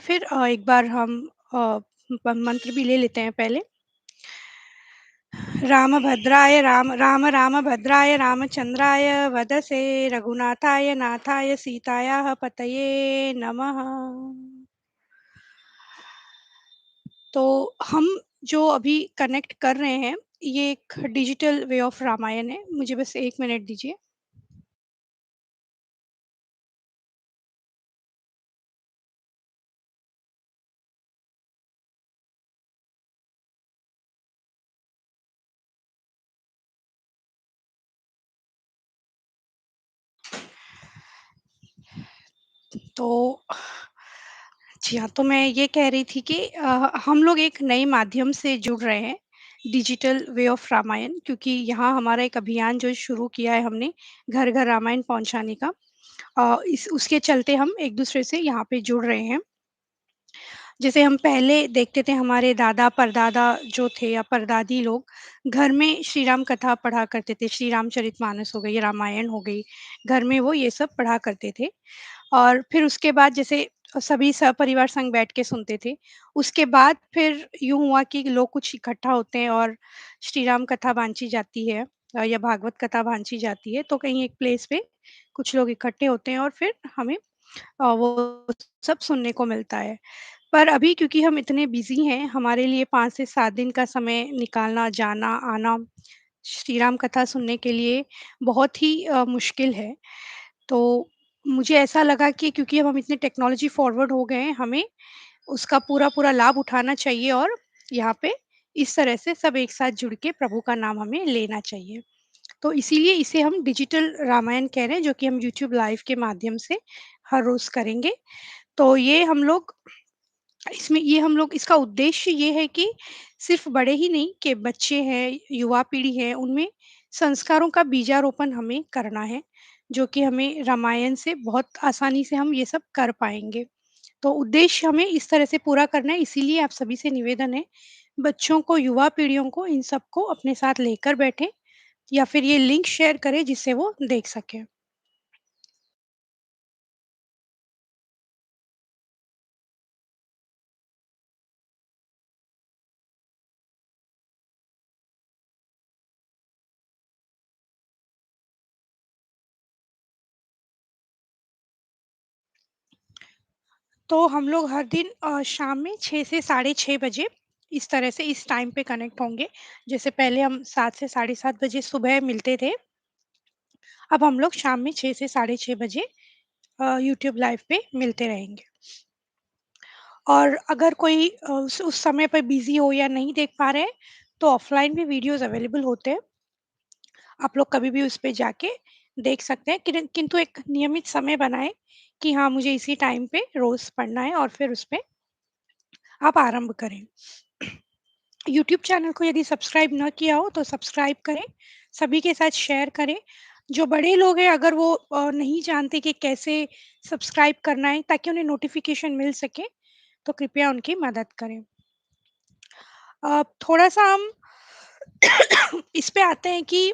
फिर एक बार हम मंत्र भी ले लेते हैं पहले। रामभद्राय राम रामचंद्राय वदसे रघुनाथाय नाथाय सीतायाः पतये नमः। तो हम जो अभी कनेक्ट कर रहे हैं, ये एक डिजिटल वे ऑफ रामायण है। मुझे बस 1 मिनट दीजिए। तो जी हाँ, तो मैं ये कह रही थी कि हम लोग एक नए माध्यम से जुड़ रहे हैं, डिजिटल वे ऑफ रामायण, क्योंकि यहाँ हमारा एक अभियान जो शुरू किया है हमने, घर-घर रामायण पहुँचाने का। इस उसके चलते हम एक-दूसरे से यहाँ पे जुड़ रहे हैं। जैसे हम पहले देखते थे, हमारे दादा-परदादा जो थे या परदादी लोग, घर में श्री राम कथा पढ़ा करते थे, श्री रामचरितमानस हो गई, रामायण हो गई, घर में वो ये सब पढ़ा करते थे। और फिर उसके बाद जैसे सभी सपरिवार संग बैठ के सुनते थे। उसके बाद फिर यूँ हुआ कि लोग कुछ इकट्ठा होते हैं और श्री राम कथा बाँची जाती है, या भागवत कथा बाँची जाती है, तो कहीं एक प्लेस पे कुछ लोग इकट्ठे होते हैं और फिर हमें वो सब सुनने को मिलता है। पर अभी क्योंकि हम इतने बिज़ी हैं, हमारे लिए 5 से 7 दिन का समय निकालना, जाना, आना, श्री राम कथा सुनने के लिए बहुत ही मुश्किल है। तो मुझे ऐसा लगा कि क्योंकि अब हम इतने टेक्नोलॉजी फॉरवर्ड हो गए हैं, हमें उसका पूरा-पूरा लाभ उठाना चाहिए और यहाँ पे इस तरह से सब एक साथ जुड़ के प्रभु का नाम हमें लेना चाहिए। तो इसीलिए इसे हम डिजिटल रामायण कह रहे हैं, जो कि हम यूट्यूब लाइव के माध्यम से हर रोज़ करेंगे। तो ये हम लोग इसका उद्देश्य ये है कि सिर्फ़ बड़े ही नहीं, कि बच्चे हैं, युवा पीढ़ी है, उनमें संस्कारों का बीजारोपण हमें करना है, जो कि हमें रामायण से बहुत आसानी से हम ये सब कर पाएँगे। तो उद्देश्य हमें इस तरह से पूरा करना है, इसीलिए आप सभी से निवेदन है, बच्चों को, युवा पीढ़ियों को इन सबको अपने साथ लेकर बैठें या फिर ये लिंक शेयर करें जिससे वो देख सकें। तो हम लोग हर दिन शाम में 6 से साढ़े 6 बजे इस तरह से इस टाइम पे कनेक्ट होंगे। जैसे पहले हम 7 से साढ़े 7 बजे सुबह मिलते थे, अब हम लोग शाम में 6 से साढ़े 6 बजे यूट्यूब लाइव पे मिलते रहेंगे। और अगर कोई उस समय पे बिज़ी हो या नहीं देख पा रहे हैं, तो ऑफ़लाइन भी वीडियोज़ अवेलेबल होते हैं। आप लोग कभी भी उस पे जाके देख सकते हैं, किंतु एक नियमित समय बनाएँ कि हाँ, मुझे इसी टाइम पे रोज़ पढ़ना है और फिर उसपे आप आरंभ करें। यूट्यूब चैनल को यदि सब्सक्राइब न किया हो तो सब्सक्राइब करें, सभी के साथ शेयर करें। जो बड़े लोग हैं अगर वो नहीं जानते कि कैसे सब्सक्राइब करना है ताकि उन्हें नोटिफ़िकेशन मिल सके, तो कृपया उनकी मदद करें। थोड़ा-सा हम इस पे आते हैं कि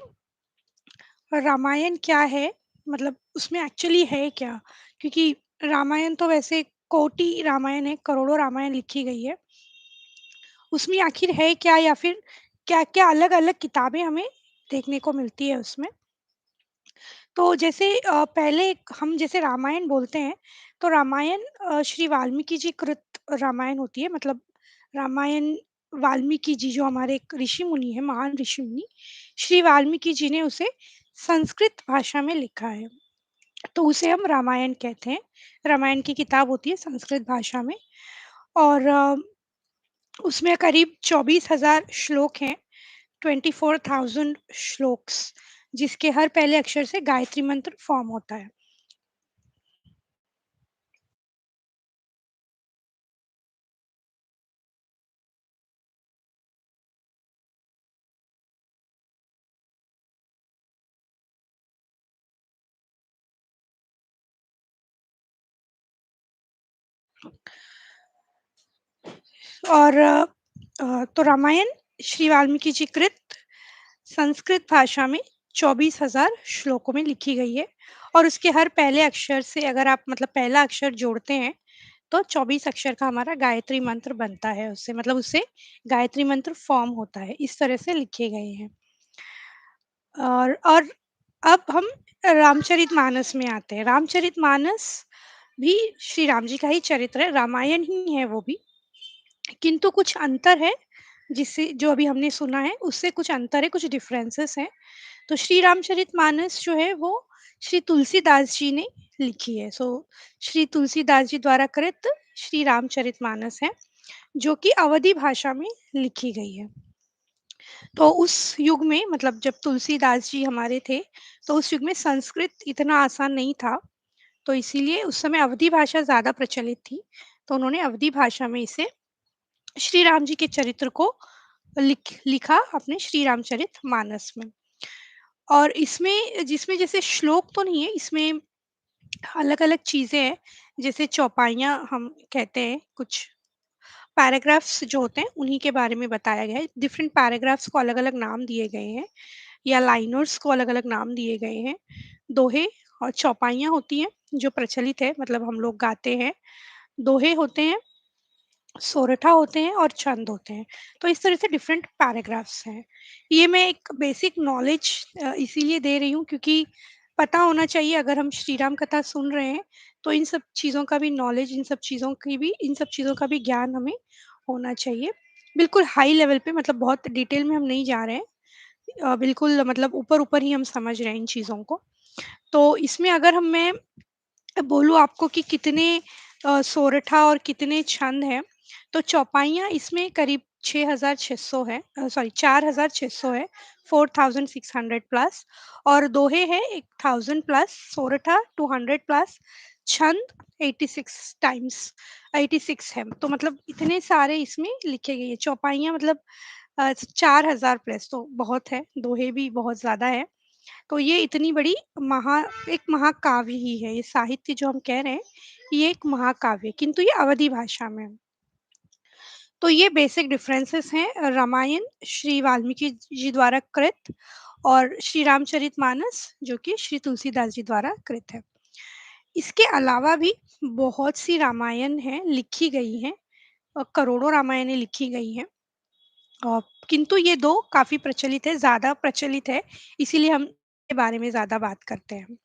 रामायण क्या है? मतलब उसमें एक्चुअली है क्या? क्योंकि रामायण तो वैसे कोटि रामायण है, करोड़ों रामायण लिखी गई है। उसमें आखिर है क्या, या फिर क्या-क्या अलग-अलग किताबें हमें देखने को मिलती है उसमें? तो जैसे पहले हम जैसे रामायण बोलते हैं, तो रामायण श्री वाल्मीकि जी कृत रामायण होती है, मतलब रामायण वाल्मीकि जी जो हमारे एक ऋषि-मुनि हैं, महान ऋषि-मुनि, श्री वाल्मीकि जी ने उसे संस्कृत भाषा में लिखा है, तो उसे हम रामायण कहते हैं। रामायण की किताब होती है संस्कृत भाषा में, और उसमें करीब 24,000 श्लोक हैं, 24,000 श्लोक्स, जिसके हर पहले अक्षर से गायत्री मंत्र फॉर्म होता है। और तो रामायण श्री वाल्मीकि जी कृत संस्कृत भाषा में 24,000 श्लोकों में लिखी गई है, और उसके हर पहले अक्षर से अगर आप मतलब पहला अक्षर जोड़ते हैं, तो 24 अक्षर का हमारा गायत्री मंत्र बनता है उससे, मतलब उससे गायत्री मंत्र फ़ॉर्म होता है, इस तरह से लिखे गए हैं। और अब हम रामचरितमानस में आते हैं। रामचरितमानस भी श्री राम जी का ही चरित्र है, रामायण ही है वो भी, किंतु कुछ अंतर है, जिससे जो अभी हमने सुना है उससे कुछ अंतर है, कुछ डिफरेंसेस हैं। तो श्री रामचरितमानस जो है वो श्री तुलसीदास जी ने लिखी है। श्री तुलसीदास जी द्वारा कृत श्री रामचरितमानस है, जो कि अवधी भाषा में लिखी गई है। तो उस युग में, मतलब जब तुलसीदास जी हमारे थे, तो उस युग में संस्कृत इतना आसान नहीं था, तो इसीलिए उस समय अवधी भाषा ज़्यादा प्रचलित थी। तो उन्होंने अवधी भाषा में इसे श्री राम जी के चरित्र को लिखा अपने श्री रामचरितमानस में। और इसमें जिसमें जैसे श्लोक तो नहीं है, इसमें अलग-अलग चीज़ें हैं, जैसे चौपाइयाँ हम कहते हैं, कुछ पैराग्राफ्स जो होते हैं उन्हीं के बारे में बताया गया है। डिफरेंट पैराग्राफ्स को अलग-अलग नाम दिए गए हैं, या लाइनर्स को अलग-अलग नाम दिए गए हैं। दोहे और चौपाइयाँ होती हैं जो प्रचलित है, मतलब हम लोग गाते हैं। दोहे होते हैं, सोरठा होते हैं और छंद होते हैं। तो इस तरह से डिफरेंट पैराग्राफ्स हैं। ये मैं एक बेसिक नॉलेज इसीलिए दे रही हूँ, क्योंकि पता होना चाहिए, अगर हम श्री राम कथा सुन रहे हैं, तो इन सब चीज़ों का भी नॉलेज, इन सब चीज़ों का भी ज्ञान हमें होना चाहिए। बिल्कुल हाई लेवल पे, मतलब बहुत डिटेल में हम नहीं जा रहे हैं। बिल्कुल मतलब ऊपर-ऊपर ही हम समझ रहे हैं इन चीज़ों को। तो इसमें अगर मैं बोलूँ आपको कि कितने सोरठा और कितने छंद हैं, तो चौपाइयाँ इसमें करीब 6,600 है, सॉरी 4,600 है, 4,600 प्लस, और दोहे हैं 1,000 प्लस, सोरठा 200 प्लस, छंद 86 टाइम्स 86 है। तो मतलब इतने सारे इसमें लिखे गए हैं। चौपाइयाँ मतलब 4,000 प्लस तो बहुत है, दोहे भी बहुत ज़्यादा है। तो ये इतनी बड़ी महा एक महाकाव्य ही है, ये साहित्य जो हम कह रहे हैं, ये एक महाकाव्य है, किंतु ये अवधी भाषा में है। तो ये बेसिक डिफरेंसेस हैं रामायण श्री वाल्मीकि जी द्वारा कृत और श्री रामचरितमानस जो कि श्री तुलसीदास जी द्वारा कृत है। इसके अलावा भी बहुत सी रामायण हैं, लिखी गई हैं, करोड़ों रामायणें लिखी गई हैं। अ, किंतु ये 2 काफ़ी प्रचलित है, ज़्यादा प्रचलित है, इसीलिए हम के बारे में ज़्यादा बात करते हैं।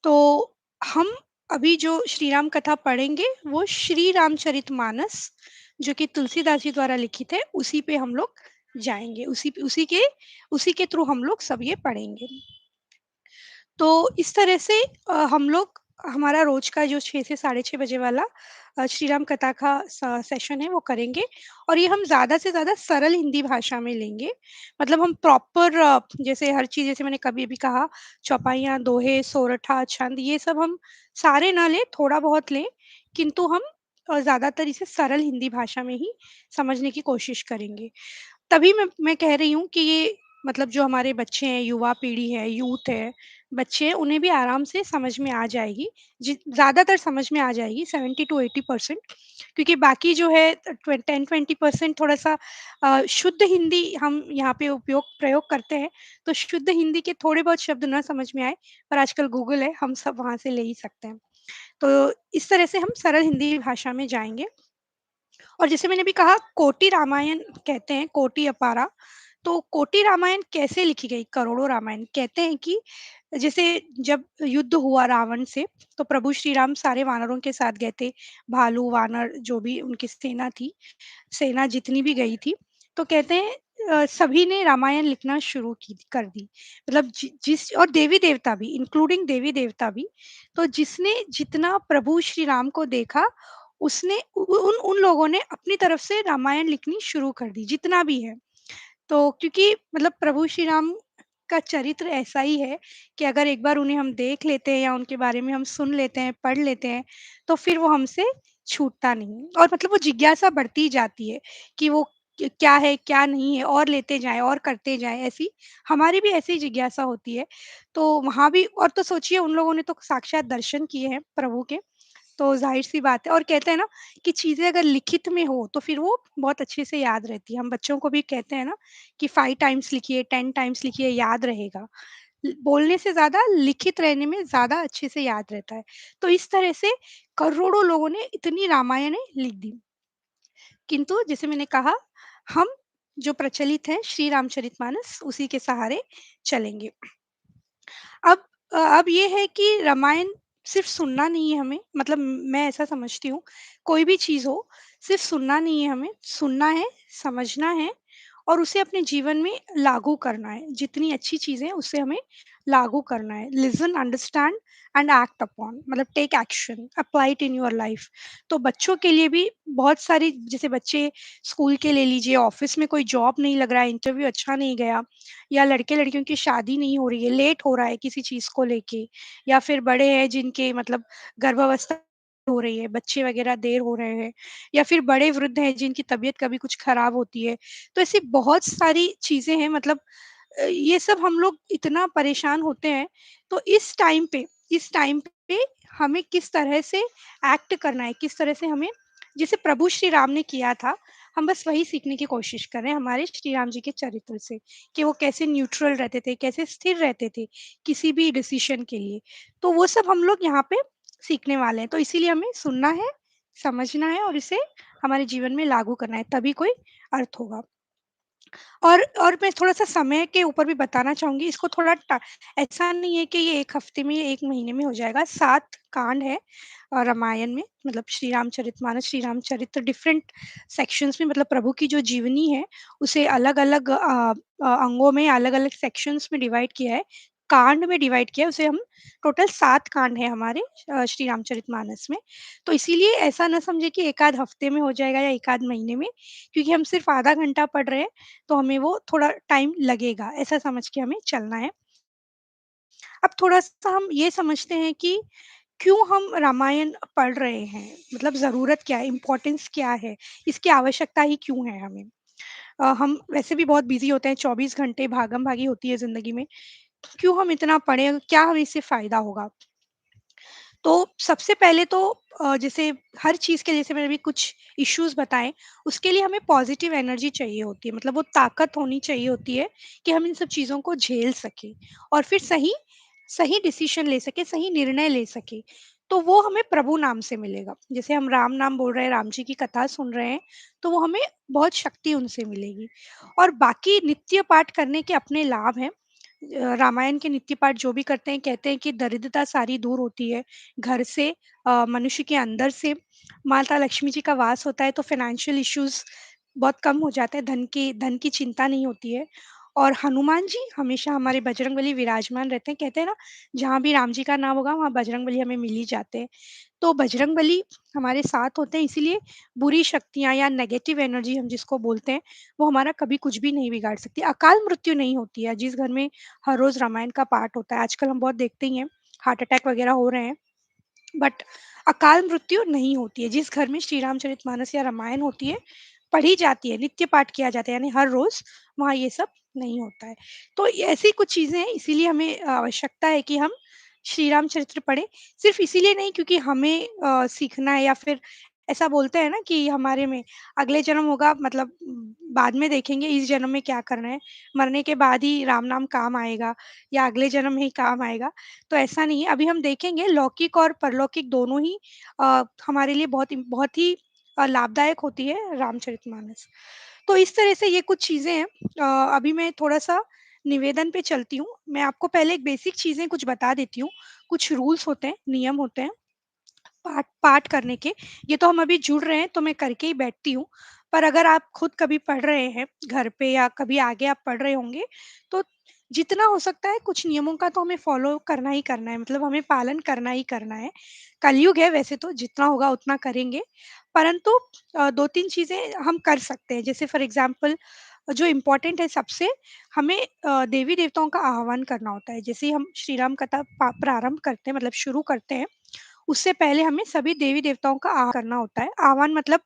तो हम अभी जो श्री राम कथा पढ़ेंगे, वो श्री रामचरितमानस, जो कि तुलसीदास जी द्वारा लिखित है, उसी पे हम लोग जाएँगे, उसी के थ्रू हम लोग सब ये पढ़ेंगे। तो इस तरह से हम लोग हमारा रोज का जो 6 से साढ़े 6 बजे वाला श्री राम कथा का सेशन है वो करेंगे, और ये हम ज़्यादा से ज़्यादा सरल हिंदी भाषा में लेंगे। मतलब हम प्रॉपर जैसे हर चीज़, जैसे मैंने कभी भी कहा, चौपाइयाँ, दोहे, सोरठा, छंद, ये सब हम सारे ना लें, थोड़ा बहुत लें, किंतु हम ज़्यादातर इसे सरल हिंदी भाषा में ही समझने की कोशिश करेंगे। तभी मैं कह रही हूँ कि ये, मतलब जो हमारे बच्चे हैं, युवा पीढ़ी है, यूथ है, बच्चे हैं, उन्हें भी आराम से समझ में आ जाएगी। ज़्यादातर समझ में आ जाएगी, 70 टू 80%, क्योंकि बाकी जो है 10-20% थोड़ा-सा शुद्ध हिंदी हम यहाँ पे प्रयोग करते हैं, तो शुद्ध हिंदी के थोड़े बहुत शब्द ना समझ में आए, पर आजकल गूगल है, हम सब वहाँ से ले ही सकते हैं। तो इस तरह से हम सरल हिंदी भाषा में जाएँगे। और जैसे मैंने भी कहा, कोटि रामायण कहते हैं, कोटि अपारा। तो कोटि रामायण कैसे लिखी गई? करोड़ों रामायण कहते हैं कि जैसे जब युद्ध हुआ रावण से, तो प्रभु श्री राम सारे वानरों के साथ गए थे, भालू, वानर जो भी उनकी सेना थी, सेना जितनी भी गई थी, तो कहते हैं सभी ने रामायण लिखना शुरू की कर दी। मतलब जिस और देवी-देवता भी, इंक्लूडिंग देवी-देवता भी। तो जिसने जितना प्रभु श्री राम को देखा, उसने उ उन उन लोगों ने अपनी तरफ से रामायण लिखनी शुरू कर दी, जितना भी है। तो क्योंकि मतलब प्रभु श्री राम का चरित्र ऐसा ही है कि अगर एक बार उन्हें हम देख लेते हैं या उनके बारे में हम सुन लेते हैं, पढ़ लेते हैं, तो फिर वो हमसे छूटता नहीं, और मतलब वो जिज्ञासा बढ़ती जाती है कि वो क्या है, क्या नहीं है, और लेते जाएँ और करते जाएँ, ऐसी हमारी भी ऐसी जिज्ञासा होती है। तो वहाँ भी, और तो सोचिए उन लोगों ने तो साक्षात दर्शन किए हैं प्रभु के, तो ज़ाहिर-सी बात है, और कहते हैं ना कि चीज़ें अगर लिखित में हो तो फिर वो बहुत अच्छे से याद रहती है। हम बच्चों को भी कहते हैं ना कि 5 टाइम्स लिखिए, 10 टाइम्स लिखिए, याद रहेगा। बोलने से ज़्यादा लिखित रहने में ज़्यादा अच्छे से याद रहता है। तो इस तरह से करोड़ों लोगों ने इतनी रामायणें लिख दी। किंतु जैसे मैंने कहा, हम जो प्रचलित है श्री रामचरितमानस उसी के सहारे चलेंगे। अब ये है कि रामायण सिर्फ़ सुनना नहीं है हमें, मतलब मैं ऐसा समझती हूँ, कोई भी चीज़ हो, सिर्फ़ सुनना नहीं है हमें, सुनना है, समझना है और उसे अपने जीवन में लागू करना है। जितनी अच्छी चीज़ें हैं, उसे हमें लागू करना है। Listen, understand and act upon, मतलब take action, apply it in your life. तो बच्चों के लिए भी बहुत सारी, जैसे बच्चे स्कूल के ले लीजिए, ऑफ़िस में कोई जॉब नहीं लग रहा है, इंटरव्यू अच्छा नहीं गया, या लड़के-लड़कियों की शादी नहीं हो रही है, लेट हो रहा है किसी चीज़ को लेके, या फिर बड़े हैं जिनके मतलब गर्भावस्था हो रही है, बच्चे वगैरह देर हो रहे हैं, या फिर बड़े वृद्ध हैं जिनकी तबीयत कभी कुछ खराब होती है। तो ऐसी बहुत सारी चीज़ें हैं, मतलब ये सब हम लोग इतना परेशान होते हैं, तो इस टाइम पे हमें किस तरह से एक्ट करना है, किस तरह से हमें, जैसे प्रभु श्री राम ने किया था, हम बस वही सीखने की कोशिश कर रहे हैं हमारे श्री राम जी के चरित्र से, कि वो कैसे न्यूट्रल रहते थे, कैसे स्थिर रहते थे, किसी भी डिसीज़न के लिए। तो वो सब हम लोग यहाँ पे सीखने वाले हैं, तो इसीलिए हमें सुनना है, समझना है और इसे हमारे जीवन में लागू करना है, तभी कोई अर्थ होगा। और मैं थोड़ा-सा समय के ऊपर भी बताना चाहूँगी, इसको थोड़ा टा ऐसा नहीं है कि ये 1 हफ्ते में, 1 महीने में हो जाएगा, 7 कांड हैं रामायण में, मतलब श्री रामचरितमानस, श्री रामचरित्र डिफरेंट सेक्शंस में, मतलब प्रभु की जो जीवनी है, उसे अलग-अलग अंगों में, अलग-अलग सेक्शंस में डिवाइड किया है, कांड में डिवाइड किया है, उसे हम टोटल 7 कांड हैं हमारे श्री रामचरितमानस में। तो इसीलिए ऐसा ना समझिए कि 1 आध हफ्ते में हो जाएगा या 1 आध महीने में, क्योंकि हम सिर्फ़ आधा घंटा पढ़ रहे हैं, तो हमें वो थोड़ा टाइम लगेगा, ऐसा समझ के हमें चलना है। अब थोड़ा-सा हम ये समझते हैं कि क्यों हम रामायण पढ़ रहे हैं? मतलब ज़रूरत क्या है, इम्पोर्टेंस क्या है? इसकी आवश्यकता ही क्यों है हमें? हम वैसे भी बहुत बिज़ी होते हैं, 24 घंटे भागम-भागी होती है ज़िंदगी में, क्यों हम इतना पढ़ें? क्या हमें इससे फ़ायदा होगा? तो सबसे पहले तो जैसे हर चीज़ के, जैसे मैंने अभी कुछ इश्यूज़ बताए, उसके लिए हमें पॉज़िटिव एनर्जी चाहिए होती है, मतलब वो ताकत होनी चाहिए होती है कि हम इन सब चीज़ों को झेल सकें और फिर सही सही डिसीज़न ले सकें, सही निर्णय ले सकें। तो वो हमें प्रभु नाम से मिलेगा। जैसे हम राम नाम बोल रहे हैं, राम जी की कथा सुन रहे हैं, तो वो हमें बहुत शक्ति उनसे मिलेगी। और बाकी नित्य पाठ करने के अपने लाभ हैं। रामायण के नित्य पाठ जो भी करते हैं, कहते हैं कि दरिद्रता सारी दूर होती है। घर से, मनुष्य के अंदर से माता लक्ष्मी जी का वास होता है, तो फाइनेंशियल इश्यूज़ बहुत कम हो जाते हैं, धन की चिंता नहीं होती है। और हनुमान जी हमेशा हमारे बजरंगबली विराजमान रहते हैं। कहते हैं ना, जहाँ भी राम जी का नाम होगा, वहाँ बजरंगबली हमें मिल ही जाते हैं। तो बजरंगबली हमारे साथ होते हैं, इसीलिए बुरी शक्तियाँ या नेगेटिव एनर्जी हम जिसको बोलते हैं, वो हमारा कभी कुछ भी नहीं बिगाड़ सकती। अकाल मृत्यु नहीं होती है, जिस घर में हर रोज़ रामायण का पाठ होता है। आजकल हम बहुत देखते ही हैं, हार्ट अटैक वगैरह हो रहे हैं। बट अकाल मृत्यु नहीं होती है। जिस घर में श्री रामचरितमानस या रामायण होती है, पढ़ी जाती है, नित्य पाठ किया जाता है, यानी हर रोज़, वहाँ ये सब नहीं होता है। तो ये ऐसी कुछ चीज़ें हैं, इसीलिए हमें आवश्यकता है कि हम श्री राम चरित्र पढ़ें। सिर्फ़ इसीलिए नहीं, क्योंकि हमें सीखना है, या फिर ऐसा बोलते हैं ना कि हमारे में अगले जन्म होगा, मतलब बाद में देखेंगे इस जन्म में क्या करना है, मरने के बाद ही राम नाम काम आएगा या अगले जन्म में ही काम आएगा। तो ऐसा नहीं है, अभी हम देखेंगे लौकिक और परलौकिक दोनों ही हमारे लिए बहुत ही लाभदायक होती है रामचरितमानस। तो इस तरह से ये कुछ चीज़ें हैं। अभी मैं थोड़ा-सा निवेदन पे चलती हूँ। मैं आपको पहले एक बेसिक चीज़ें कुछ बता देती हूँ। कुछ रूल्स होते हैं, नियम होते हैं पाठ पाठ करने के। ये तो हम अभी जुड़ रहे हैं, तो मैं करके ही बैठती हूँ। पर अगर आप खुद कभी पढ़ रहे हैं घर पे, या कभी आगे आप पढ़ रहे होंगे, तो जितना हो सकता है कुछ नियमों का तो हमें फ़ॉलो करना ही करना है, मतलब हमें पालन करना ही करना है। कलयुग है वैसे तो, जितना होगा उतना करेंगे। परंतु 2-3 चीज़ें हम कर सकते हैं। जैसे फ़ॉर एग्ज़ाम्पल, जो इम्पोर्टेंट है सबसे, हमें देवी-देवताओं का आह्वान करना होता है। जैसे ही हम श्री राम कथा प्रारंभ करते हैं, मतलब शुरू करते हैं, उससे पहले हमें सभी देवी-देवताओं का करना होता है। आह्वान मतलब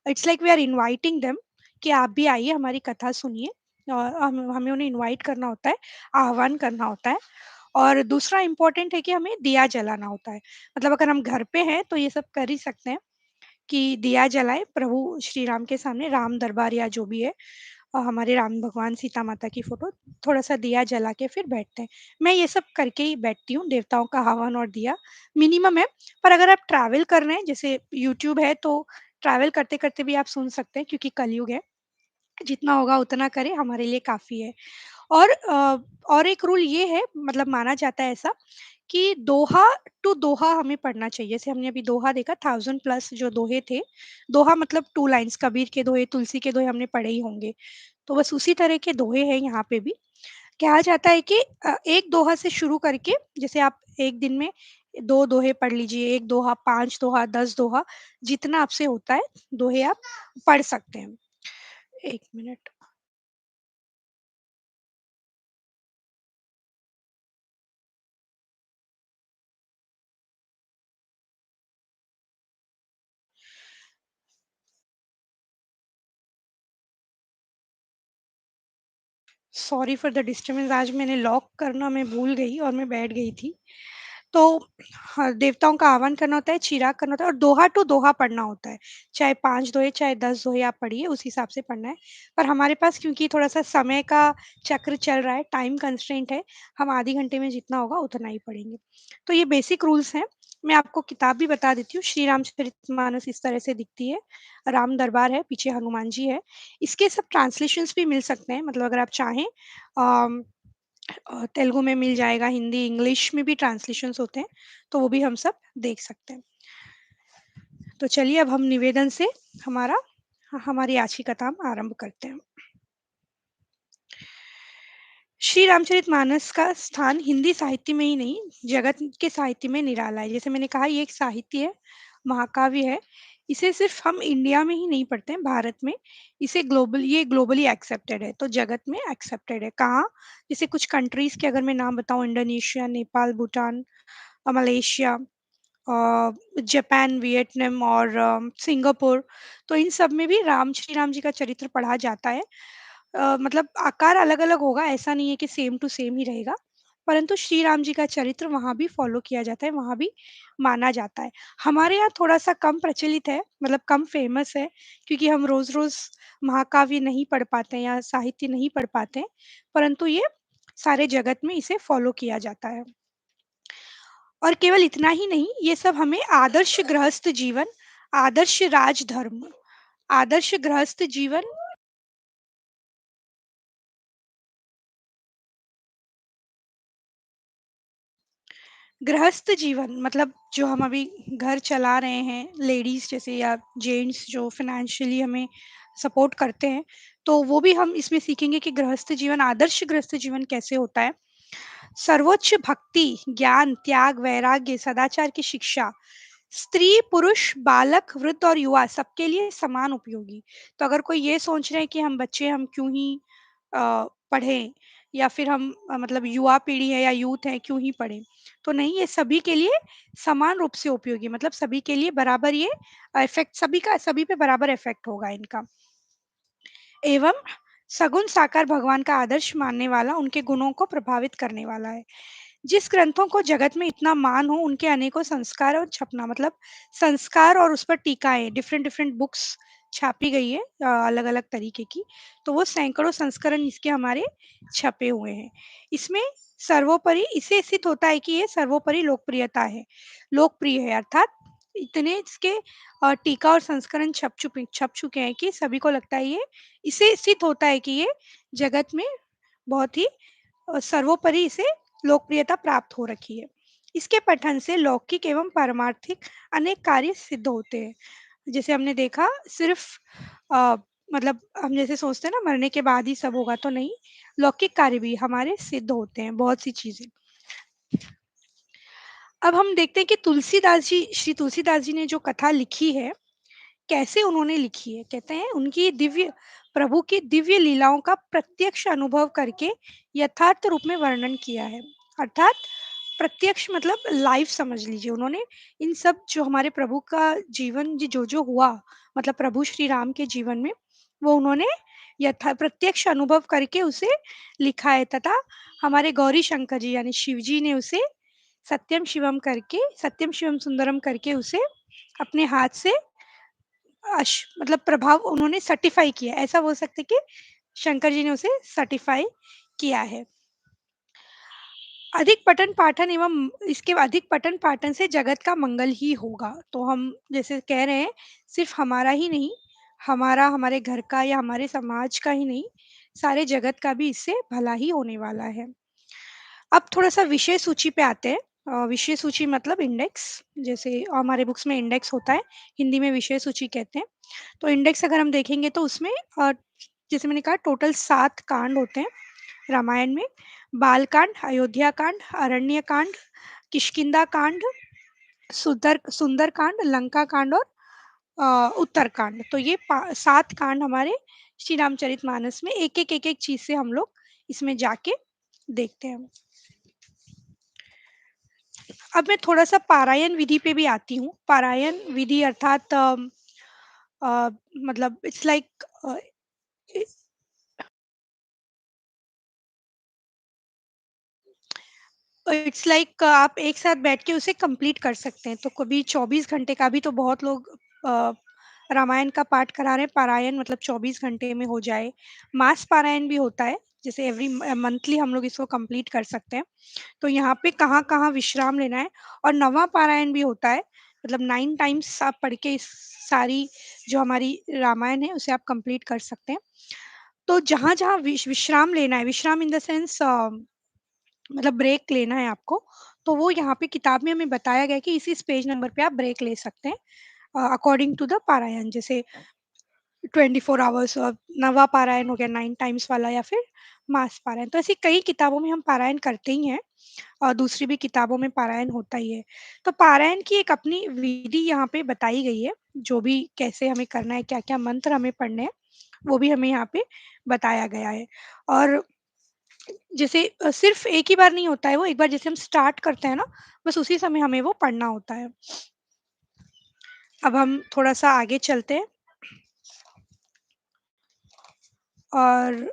it's like we are inviting them, कि आप भी आइए हमारी कथा सुनिए। हम हमें उन्हें इनवाइट करना होता है, आह्वान करना होता है। और दूसरा इम्पोर्टेंट है कि हमें दिया जलाना होता है। मतलब अगर हम घर पे हैं, तो ये सब कर ही सकते हैं कि दिया जलाएँ प्रभु श्री राम के सामने, राम दरबार या जो भी है। हमारे राम भगवान, सीता माता की फ़ोटो, थोड़ा-सा दिया जला के फिर बैठते हैं। मैं ये सब करके ही बैठती हूँ, देवताओं का हवन और दिया मिनिमम है। पर अगर आप ट्रैवल कर रहे हैं, जैसे यूट्यूब है तो ट्रैवल करते-करते भी आप सुन सकते हैं क्योंकि कलयुग है। जितना होगा उतना करें, हमारे लिए काफ़ी है। और और एक रूल ये है, मतलब माना जाता है ऐसा कि दोहा टू दोहा हमें पढ़ना चाहिए। जैसे हमने अभी दोहा देखा, 1000 प्लस जो दोहे थे, दोहा मतलब 2 लाइन्स, कबीर के दोहे, तुलसी के दोहे हमने पढ़े ही होंगे। तो बस उसी तरह के दोहे हैं यहाँ पे भी। कहा जाता है कि एक दोहा से शुरू करके, जैसे आप एक दिन में 2 दोहे पढ़ लीजिए, 1 दोहा, 5 दोहा, 10 दोहा, जितना आपसे होता है, दोहे आप पढ़ सकते हैं। 1 minute. Sorry for the disturbance, आज मैंने लॉक करना मैं भूल गई और मैं बैठ गई थी। तो हाँ, देवताओं का आह्वान करना होता है, चिराग करना होता है और दोहा टू दोहा पढ़ना होता है। चाहे 5 दोहे, चाहे 10 दोहे आप पढ़िए, उस हिसाब से पढ़ना है। पर हमारे पास क्योंकि थोड़ा-सा समय का चक्र चल रहा है, टाइम कंस्ट्रेंट है, हम आधे घंटे में जितना होगा उतना ही पढ़ेंगे। तो ये बेसिक रूल्स हैं। मैं आपको किताब भी बता देती हूँ, श्री रामचरितमानस इस तरह से दिखती है। राम दरबार है, पीछे हनुमान जी है। इसके सब ट्रांसलेशंस भी मिल सकते हैं, मतलब अगर आप चाहें अम तेलुगु में मिल जाएगा, हिंदी, इंग्लिश में भी ट्रांसलेशंस होते हैं, तो वो भी हम सब देख सकते हैं। तो चलिए अब हम निवेदन से हमारा हमारी आज की कथा हम आरंभ करते हैं। श्री रामचरितमानस का स्थान हिंदी साहित्य में ही नहीं, जगत के साहित्य में निराला है। जैसे मैंने कहा, ये एक साहित्य है, महाकाव्य है। इसे सिर्फ हम इंडिया में ही नहीं पढ़ते हैं, भारत में। इसे ये ग्लोबली एक्सेप्टेड है, तो जगत में एक्सेप्टेड है। कहाँ? जैसे कुछ कंट्रीज़ के अगर मैं नाम बताऊँ, Indonesia, Nepal, Bhutan, Malaysia, Japan, Vietnam और सिंगापुर, तो इन सब में भी श्री राम जी का चरित्र पढ़ा जाता है। मतलब आकार अलग-अलग होगा, ऐसा नहीं है कि सेम टू सेम ही रहेगा, परंतु श्री राम जी का चरित्र वहाँ भी फ़ॉलो किया जाता है, वहाँ भी माना जाता है। हमारे यहाँ थोड़ा-सा कम प्रचलित है, मतलब कम फ़ेमस है, क्योंकि हम रोज़-रोज़ महाकाव्य नहीं पढ़ पाते हैं या साहित्य नहीं पढ़ पाते हैं, परंतु ये सारे जगत में इसे फ़ॉलो किया जाता है। और केवल इतना ही नहीं, ये सब हमें आदर्श गृहस्थ जीवन, आदर्श राजधर्म, आदर्श गृहस्थ जीवन, गृहस्थ जीवन मतलब जो हम अभी घर चला रहे हैं, लेडीज़ जैसे या जेंट्स जो फाइनेंशियली हमें सपोर्ट करते हैं, तो वो भी हम इसमें सीखेंगे कि गृहस्थ जीवन, आदर्श गृहस्थ जीवन कैसे होता है। सर्वोच्च भक्ति, ज्ञान, त्याग, वैराग्य, सदाचार की शिक्षा, स्त्री, पुरुष, बालक, वृद्ध और युवा सबके लिए समान उपयोगी। तो अगर कोई ये सोच रहे हैं कि हम बच्चे हम क्यों ही पढ़ें या फिर हम मतलब युवा पीढ़ी है या यूथ है क्यों ही पढ़ें, तो नहीं, ये सभी के लिए समान रूप से उपयोगी, मतलब सभी के लिए बराबर ये इफ़ेक्ट, सभी पे बराबर इफ़ेक्ट होगा इनका। एवं सगुण साकार भगवान का आदर्श मानने वाला, उनके गुणों को प्रभावित करने वाला है। जिस ग्रंथों को जगत में इतना मान हो, उनके अनेकों संस्कार और छपना, मतलब संस्कार और उस पर टीकाएँ, डिफरेंट-डिफरेंट बुक्स छापी गई है अलग-अलग तरीके की, तो वो सैकड़ों संस्करण इसके हमारे छपे हुए हैं। इसमें सर्वोपरि इसे सिद्ध होता है कि ये सर्वोपरि लोकप्रिय है, अर्थात इतने इसके टीका और संस्करण छप चुके हैं कि सभी को लगता है ये, इससे सिद्ध होता है कि ये जगत में बहुत ही सर्वोपरि इसे लोकप्रियता प्राप्त हो रखी है। इसके पठन से लौकिक एवं पारमार्थिक अनेक कार्य सिद्ध होते हैं। जैसे हमने देखा, सिर्फ अ, मतलब हम जैसे सोचते हैं ना मरने के बाद ही सब होगा, तो नहीं, लौकिक कार्य भी हमारे सिद्ध होते हैं, बहुत सी चीज़ें। अब हम देखते हैं कि श्री तुलसीदास जी ने जो कथा लिखी है, कैसे उन्होंने लिखी है। कहते हैं उनकी दिव्य प्रभु की दिव्य लीलाओं का प्रत्यक्ष अनुभव करके यथार्थ रूप में वर्णन किया है। अर्थात प्रत्यक्ष मतलब लाइव समझ लीजिए उन्होंने, इन सब जो हमारे प्रभु का जीवन जो हुआ, मतलब प्रभु श्री राम के जीवन में, वो उन्होंने यथा प्रत्यक्ष अनुभव करके उसे लिखा है, तथा हमारे गौरी शंकर जी यानी शिव जी ने उसे सत्यम शिवम सुंदरम करके उसे अपने हाथ से मतलब प्रभाव उन्होंने सर्टिफ़ाई किया। ऐसा बोल सकते हैं कि शंकर जी ने उसे सर्टिफ़ाई किया है। अधिक पठन-पाठन एवं इसके अधिक पठन-पाठन से जगत का मंगल ही होगा। तो हम जैसे कह रहे हैं, सिर्फ़ हमारा ही नहीं, हमारे घर का या हमारे समाज का ही नहीं, सारे जगत का भी इससे भला ही होने वाला है। अब थोड़ा-सा विषय सूची पे आते हैं। विषय सूची मतलब इंडेक्स, जैसे हमारे बुक्स में इंडेक्स होता है, हिंदी में विषय सूची कहते हैं। तो इंडेक्स अगर हम देखेंगे तो उसमें जैसे मैंने कहा टोटल 7 कांड होते हैं रामायण में। बालकांड, अयोध्या कांड, अरण्य कांड, किष्किंधा कांड, सुंदर कांड, लंका कांड और उत्तर कांड। तो ये 7 कांड हमारे श्री रामचरितमानस में एक-एक चीज़ से हम लोग इसमें जाके देखते हैं। अब मैं थोड़ा-सा पारायण विधि पे भी आती हूँ। पारायण विधि अर्थात अ, मतलब इट्स लाइक इट्स लाइक आप एक साथ बैठ के उसे कंप्लीट कर सकते हैं। तो कभी 24 घंटे का भी तो बहुत लोग अ, रामायण का पाठ करा रहे हैं, पारायण मतलब 24 घंटे में हो जाए। मास पारायण भी होता है, जैसे एवरी मंथली हम लोग इसको कंप्लीट कर सकते हैं। तो यहाँ पे कहाँ-कहाँ विश्राम लेना है और नवां पारायण भी होता है, मतलब 9 टाइम्स आप पढ़ के इस सारी जो हमारी रामायण है, उसे आप कंप्लीट कर सकते हैं। तो जहाँ-जहाँ विश्राम लेना है, विश्राम इन द सेंस मतलब ब्रेक लेना है आपको, तो वो यहाँ पे किताब में हमें बताया गया है कि इस पेज नंबर पे आप ब्रेक ले सकते हैं अकॉर्डिंग टू द पारायण। जैसे 24 आवर्स नवा पारायण हो गया 9 टाइम्स वाला या फिर मास पारायण। तो ऐसी कई किताबों में हम पारायण करते ही हैं और दूसरी भी किताबों में पारायण होता ही है। तो पारायण की एक अपनी विधि यहाँ पे बताई गई है, जो भी कैसे हमें करना है, क्या-क्या मंत्र हमें पढ़ने हैं, वो भी हमें यहाँ पे बताया गया है। और जैसे सिर्फ़ एक ही बार नहीं होता है वो, एक बार जैसे हम स्टार्ट करते हैं ना, बस उसी समय हमें वो पढ़ना होता है। अब हम थोड़ा-सा आगे चलते हैं और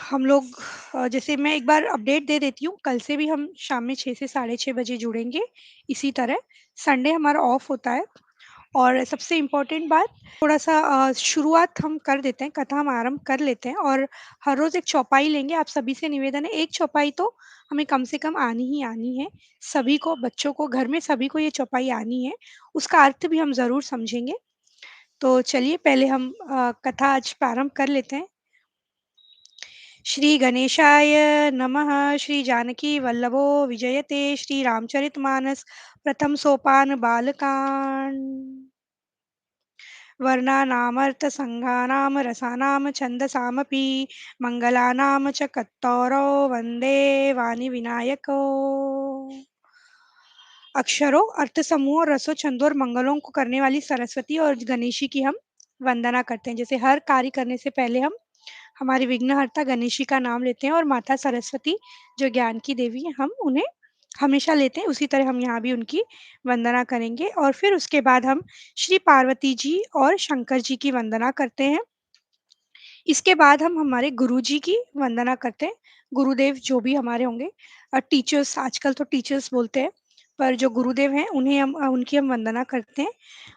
हम लोग जैसे मैं एक बार अपडेट दे देती हूँ, कल से भी हम शाम में 6 से साढ़े 6 बजे जुड़ेंगे इसी तरह। संडे हमारा ऑफ होता है और सबसे इम्पोर्टेंट बात थोड़ा-सा शुरुआत हम कर देते हैं, कथा हम आरंभ कर लेते हैं और हर रोज़ एक चौपाई लेंगे। आप सभी से निवेदन है, एक चौपाई तो हमें कम से कम आनी ही आनी है। सभी को, बच्चों को, घर में सभी को ये चौपाई आनी है। उसका अर्थ भी हम ज़रूर समझेंगे। तो चलिए पहले हम कथा आज प्रारंभ कर लेते हैं। श्री गणेशाय नमः। श्री जानकी वल्लभो विजयते। श्री रामचरितमानस प्रथम सोपान बालकांड। वर्णानामर्थसङ्घानां रसानां छन्दसामपि मङ्गलानां च कत्तौरो वन्दे वाणिविनायको। अक्षरों, अर्थ समूह और रसों, छंदों और मंगलों को करने वाली सरस्वती और गणेशी की हम वंदना करते हैं। जैसे हर कार्य करने से पहले हम हमारी विघ्नहर्ता गणेशी का नाम लेते हैं और माता सरस्वती जो ज्ञान की देवी है, हम उन्हें हमेशा लेते हैं। उसी तरह हम यहाँ भी उनकी वंदना करेंगे और फिर उसके बाद हम श्री पार्वती जी और शंकर जी की वंदना करते हैं। इसके बाद हम हमारे गुरुजी की वंदना करते हैं। गुरुदेव जो भी हमारे होंगे, टीचर्स, आजकल तो टीचर्स बोलते हैं, पर जो गुरुदेव हैं उन्हें हम उनकी हम वंदना करते हैं।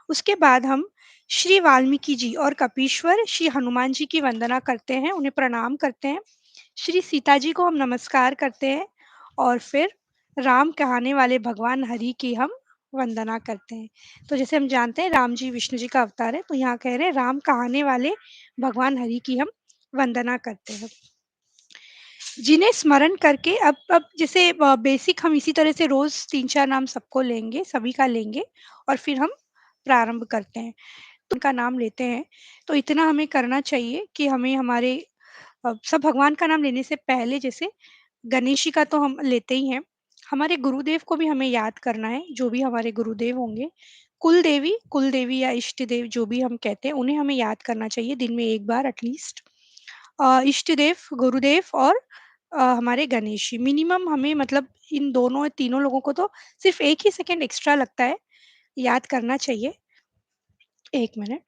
उसके बाद हम श्री वाल्मीकि जी और कपीश्वर श्री हनुमान जी की वंदना करते हैं, उन्हें प्रणाम करते हैं। श्री सीता जी को हम नमस्कार करते हैं और फिर राम कहाने वाले भगवान हरि की हम वंदना करते हैं। तो जैसे हम जानते हैं राम जी विष्णु जी का अवतार है, तो यहाँ कह रहे हैं राम कहाने वाले भगवान हरि की हम वंदना करते हैं। जिन्हें स्मरण करके अब जैसे बेसिक हम इसी तरह से रोज़ 3-4 नाम सबको लेंगे, सभी का लेंगे और फिर हम प्रारंभ करते हैं। तो उनका नाम लेते हैं, तो इतना हमें करना चाहिए कि हमें हमारे सब भगवान का नाम लेने से पहले जैसे गणेश जी का तो हम लेते ही हैं, हमारे गुरुदेव को भी हमें याद करना है, जो भी हमारे गुरुदेव होंगे। कुलदेवी या इष्ट देव जो भी हम कहते हैं, उन्हें हमें याद करना चाहिए दिन में 1 बार एटलीस्ट। इष्ट देव, गुरुदेव और हमारे गणेश जी। मिनिमम हमें मतलब इन दोनों तीनों लोगों को तो सिर्फ़ 1 ही सेकंड एक्स्ट्रा लगता है, याद करना चाहिए। 1 मिनट।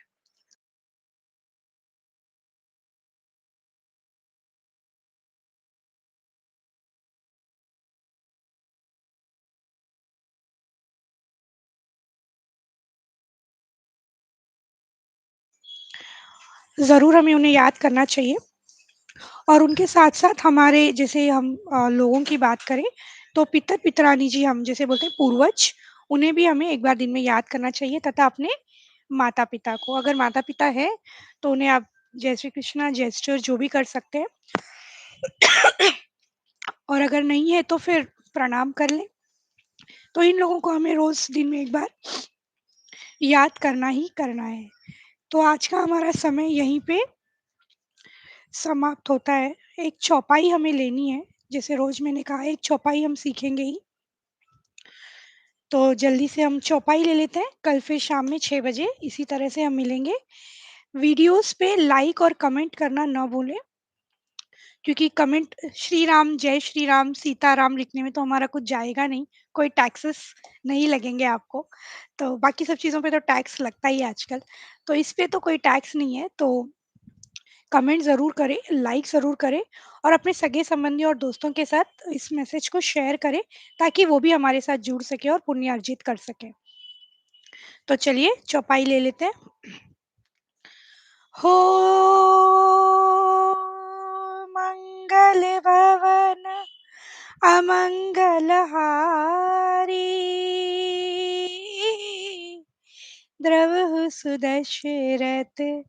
ज़रूर हमें उन्हें याद करना चाहिए और उनके साथ-साथ हमारे जैसे हम लोगों की बात करें, तो पितर-पितरानी जी हम जैसे बोलते हैं पूर्वज, उन्हें भी हमें एक बार दिन में याद करना चाहिए तथा अपने माता-पिता को। अगर माता-पिता हैं, तो उन्हें आप जय श्री कृष्णा जेस्चर जो भी कर सकते हैं और अगर नहीं है तो फिर प्रणाम कर लें। तो इन लोगों को हमें रोज़ दिन में एक बार याद करना ही करना है। तो आज का हमारा समय यहीं पे समाप्त होता है। एक चौपाई हमें लेनी है, जैसे रोज़ मैंने कहा एक चौपाई हम सीखेंगे ही। तो जल्दी से हम चौपाई ले लेते हैं, कल फिर शाम में 6 बजे इसी तरह से हम मिलेंगे। वीडियोज़ पे लाइक और कमेंट करना ना भूलें, क्योंकि कमेंट श्री राम, जय श्री राम, सीताराम लिखने में तो हमारा कुछ जाएगा नहीं, कोई टैक्सेस नहीं लगेंगे आपको। तो बाकी सब चीज़ों पे तो टैक्स लगता ही है आजकल, तो इस पे तो कोई टैक्स नहीं है, तो कमेंट ज़रूर करें, लाइक ज़रूर करें और अपने सगे-संबंधी और दोस्तों के साथ इस मैसेज को शेयर करें, ताकि वो भी हमारे साथ जुड़ सकें और पुण्य अर्जित कर सकें। तो चलिए चौपाई ले लेते हैं। हो मंगल भवन अमंगल हारी द्रवहु सुदशरथ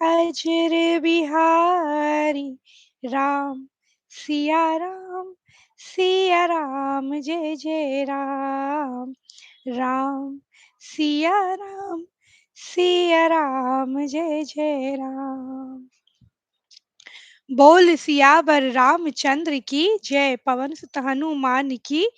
अजर बिहारी राम सिया राम जय जय राम राम सिया राम जय जय राम। बोल सियावर रामचंद्र की जय, पवन सुत हनुमान की